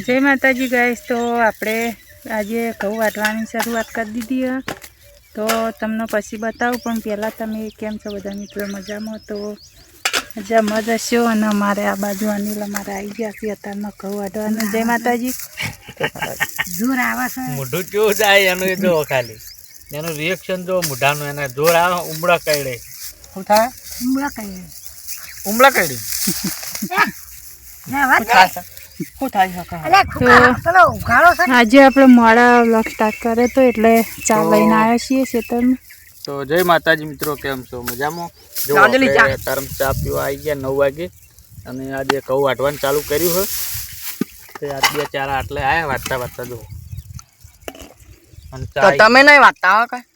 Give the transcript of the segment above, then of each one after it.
जय माताजी गाइस। तो आपणे आज घऊं वाटवानी शरूआत कर दीधी है, तो तमने पछी बताऊं पण पहला तमे केम छो बधा मित्रों? मजामां? तो मजामां ज हशो। अने अमारे आ बाजू अनिल अमारे आई गया छे अत्यारमां घऊं वाटवाने। जय माताजी। जोर आवे छे, मोढું કેવું જાય એનું એ જો ખાલી એનું રિએક્શન જો મોઢાનું એને જોર આવે ઉમળા કઈડે શું થાય उमड़ा कहीं ઉમળા કઈડી ना વાત થાય શું થાય હકા અલે ચલો ઉઘાડો છે। આજે આપણે મોડા વ્લોગ સ્ટાર્ટ કરે તો એટલે ચા લઈને આવ્યા છીએ ખેતરમાં। તો જય માતાજી મિત્રો, કેમ છો? મજામાં? જો તારમ ચા પીવા આવી ગયા 9 વાગે અને આજે ઘઉં વાટવાનું ચાલુ કર્યું છે। તો આજ બે ચાર આટલે આયા વાટતા વાટતા જો અને ચા તો તમે નહીં વાટતા હો કાઈ?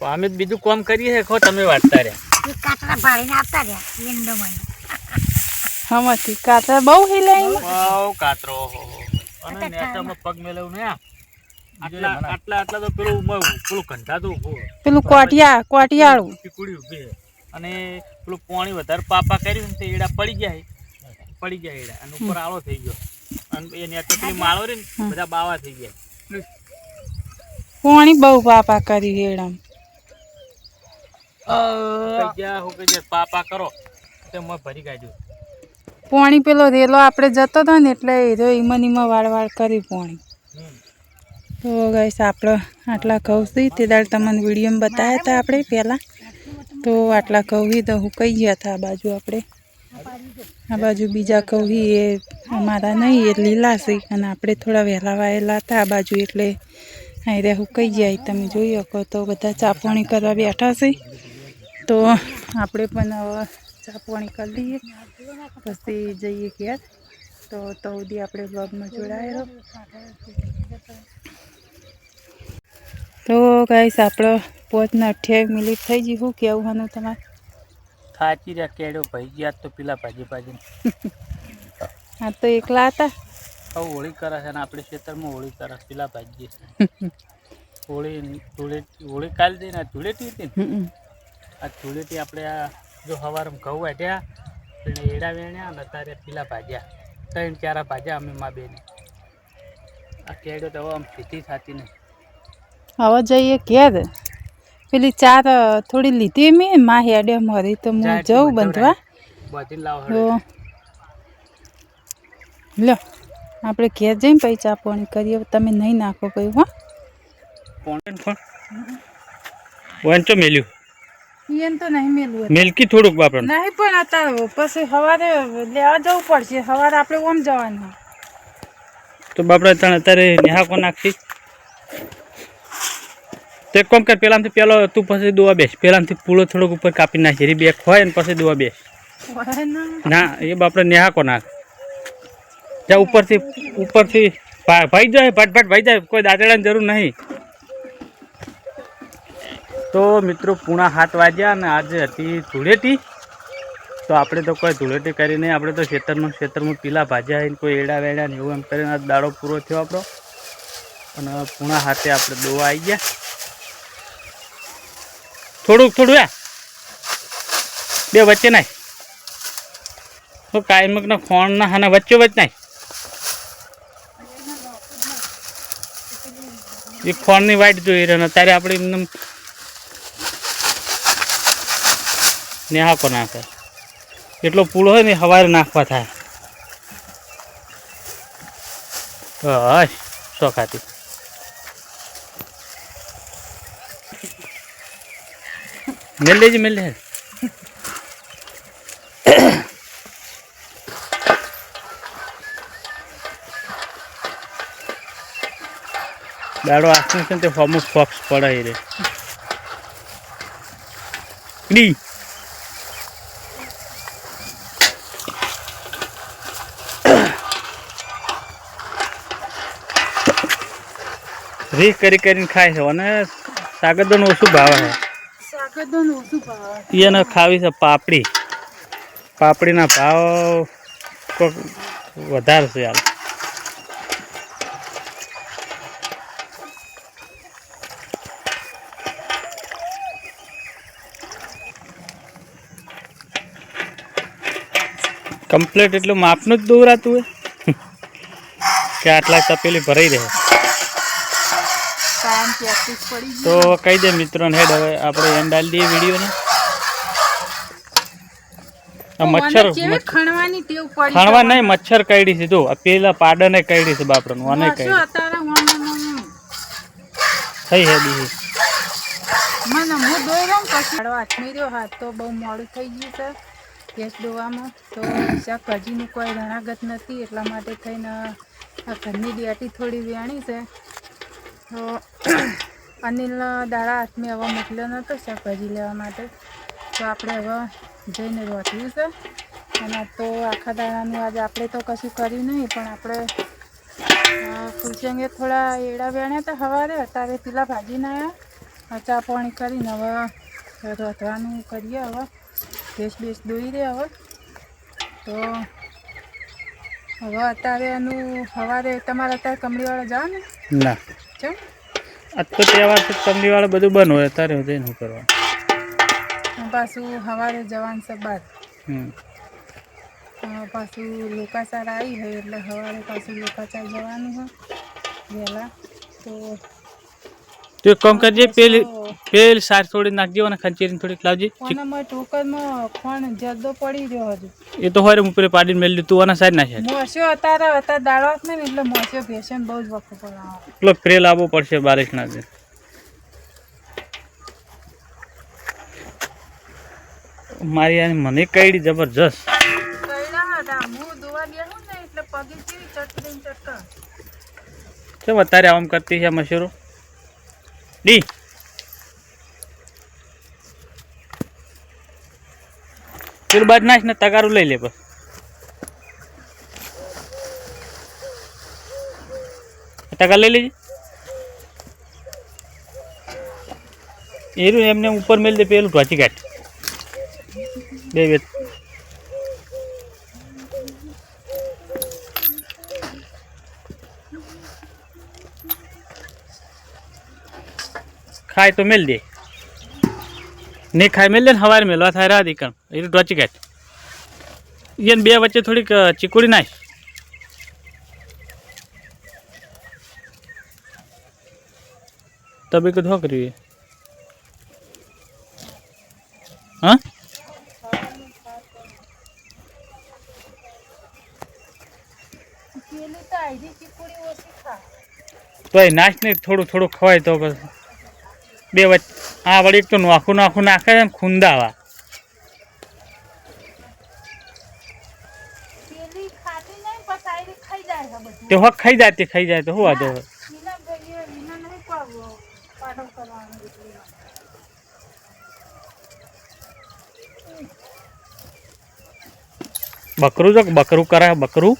તો અમે બીજું કામ કરીએ છે, ખો તમે વાટતા રહ્યા કાતરા ભાળીને આવતા રહ્યા વિન્ડોમાં। હમથી કાતરા બહુ હિલાઈ વાવ કાતરો અને નેટામાં પગ મેલવું ને આટલા આટલા આટલા તો પેલું કંધાતું પેલું કોટિયાળું પીકુડી ઉભી અને પેલું પાણી વધારે પાપા કર્યું ને તે એડા પડી ગયા એડા અને ઉપર આળો થઈ ગયો અને એ નેટ પેલી માળો રે ને બધા બાવા થઈ ગયા। પાણી બહુ પાપા કર્યું એડામ પાપા કરો તે મેં ભરી કાઢ્યું પાણી પેલો રેલો આપણે જતો હતો ને એટલે એ ઈમાં વાળ કરી પાણી। તો ગાઈસ આપણે આટલા ઘઉં છે તે દાડ તમને વિડીયોમાં બતાવ્યા હતા આપણે પહેલાં। તો આટલા ઘઉં તો હું કહી ગયા હતા આ બાજુ આપણે આ બાજુ બીજા ઘઉં એ અમારા નહીં એ લીલા છે અને આપણે થોડા વહેલા વાયેલા હતા આ બાજુ એટલે અહીં રે હું કહી ગયા તમે જોઈ શકો। તો બધા ચા પાણી કરવા બેઠા છે, તો આપણે પણ હવે ચા પાણી કરી લઈએ પછી જઈએ ઘેર। તો સુધી આપણે બ્લોગમાં જોડાયેલો। તો ગાઈસ આપણે 5:28 મિનિટ થઈ ગઈ। શું કેવું હનું તમારે? થાચી રહ્યા કેડો ભાઈ ગયા તો પેલા ભાજી હા તો એકલા હતા હવે હોળી કરે છે ને આપણે ખેતરમાં હોળી કરે પેલા ભાજી હોળી કાલ દઈ ને ધૂળેટી હતી ને આ ધૂળેટી આપણે આ જો સવારમાં ઘઉં વાટ્યા એટલે એડા વેણ્યા અને અત્યારે પેલા ભાજ્યા 3-4 ભાજ્યા અમે મા બેને આ કેડો તો હવે આમ સીધી થતી નહીં। હવે જઈએ ઘેર। પેલી ચાર થોડી લીધી મેં માં હેડે મરી તો હું જઉં બંધવા બધી લાવ લો આપણે ઘેર જઈને પછી ચા પાણી કરીએ। તમે નહીં નાખો કયું? હા વંચો મેલ્યું એમ તો નહીં મેલવું મેલકી થોડુંક બાપરા નહીં પણ અત્યારે પછી સવારે લેવા જવું પડશે। સવારે આપણે ઓમ જવાનું તો બાપરા અત્યારે નેહાકો નાખી તો એક કામ કર પેલાથી પેલો તું પછી દોવા બેસ પેલાથી પૂળો થોડોક ઉપર કાપી નાખી રી બેક હોય ને પછી દોવા બેસ ના એ બાપરે નેહાકો નાખ જા ઉપરથી ભાઈ જાય ભટભટ ભાઈ જાય કોઈ દાંતડાની જરૂર નહીં। તો મિત્રો 7:30 વાગ્યા અને આજે હતી ધૂળેટી। તો આપણે તો કોઈ ધૂળેટી કરી નહીં, આપણે તો ખેતરમાં પીલા ભાજ્યા ને કોઈ એડા વેડા ને એવું એમ કરીને આ દાડો પૂરો થયો આપણો અને 7:30 આપણે દોવા આવી ગયા। થોડુંક બે વચ્ચે નાય તો કાયમકના ખોણના અને વચ્ચે નાય એ ખોણની વાઈટ જોઈ રહ્યો ત્યારે આપણે એમને નેહાકો નાખે એટલો પૂળો હોય ને સવારે નાખવા થાય બસ શોખાતી મેલ લેજે દાડો આસનું છે ને તે ફોર્મ ફોક્સ પડાય રે ડી રી કરીને ખાય છે અને સાગરદોનું ઓછું ભાવે છે એને ખાવી છે પાપડીના ભાવ કોઈક વધારે છે યાર। કમ્પ્લીટ એટલું માપનું જ દોરાતું હોય કે આટલા તપેલી ભરાઈ રહે. કાયમ પ્રેક્ટિસ પડી ગઈ. તો કહી દે મિત્રોને હેડ હવે આપણે એન્ડ આલી દઈએ વિડીયોને. આ મચ્છર ખણવાની ટેવ પડી. ખણવા નહીં, મચ્છર કાઢી છે. જો આ પેલા પાડને કાઢી છે બાપરાનું. આને કાઢી અત્યારે થઈ હેડી મને હું દોર્યો પછી હાથમી રહ્યો. હાથ તો બહુ મોડું થઈ ગયું છે ગેસ દોવામાં. તો શાકભાજીની કોઈ રણાગત નથી, એટલા માટે થઈને આ ઘરની ડેટી થોડી વેણી છે. તો અનિલનો દાડા હાથમાં હવે મોકલ્યો નહોતો શાકભાજી લેવા માટે. તો આપણે હવે જઈને રોધ્યું છે. અને તો આખા દાડાનું આજે આપણે તો કશું કર્યું નહીં, પણ આપણે ફૂલશંગે થોડા એડા વેણ્યા હતા સવારે. અત્યારે પેલા ભાજીને આવ્યા, ચા પાણી કરીને હવે રોધવાનું કરીએ. હવે ભેંસ બેસ દોઈ દે હવે. તો હવે અત્યારે એનું સવારે તમારે અત્યારે કમળીવાળા જાઓ ને? ના, ચમ આજ તો તહેવાર છે, કમળીવાળા બધું બંધ હોય. અત્યારે જઈને શું કરવાનું? પાછું સવારે જવાનું છે બાદ. પાછું લોકાચાર આવી હોય એટલે સવારે પાછું લોકાચાર જવાનું હોય વહેલા. તો તું એક કામ કરજે, પેલી સાર થોડી નાખજે અને ખંચેરીને થોડીક લાવજે. ઓનામાં ટોકરમાં ખોણ જરદો પડી રહ્યો હજુ. એ તો હોય હું પેલી પાડીને મેળવી તું આના સાઈડ નાખે. મોસ્યો અત્યારે દાડો ને એટલે મોસ્યો ભેસન બહુ જ વખત પડાવે. એટલો પ્રે લાવવો પડશે બારીશના દે. મારી આ મને કઈડી જબરજસ્ત. કેમ અત્યારે આમ કરતી છે મશરૂ ડી? પેલું બાદ નાખ ને તગારું લઈ લે. બસ તગાર લઈ લેજે. એરું એમને ઉપર મેળ દે. પેલું ઢોચી કાઢ બે બે. ખાય તો મેલ દે, નહીં ખાય મેલ દે ને. સવારે મેલવા થાય રાહ દીકણ એ ઢોચી કાઢ. એને બે વચ્ચે થોડીક ચીકુડી નાખ. તબે કદ હો કર્યું હા? તો એ નાશ નહીં, થોડું થોડું ખવાય તો પછી બે વચ્ચે. હા વળી એક તો નાખું નાખે ને ખૂંદાવા. તે હક ખાઈ જાય તો શું વાંધો હોય? બકરું જો બકરું કરે બકરું.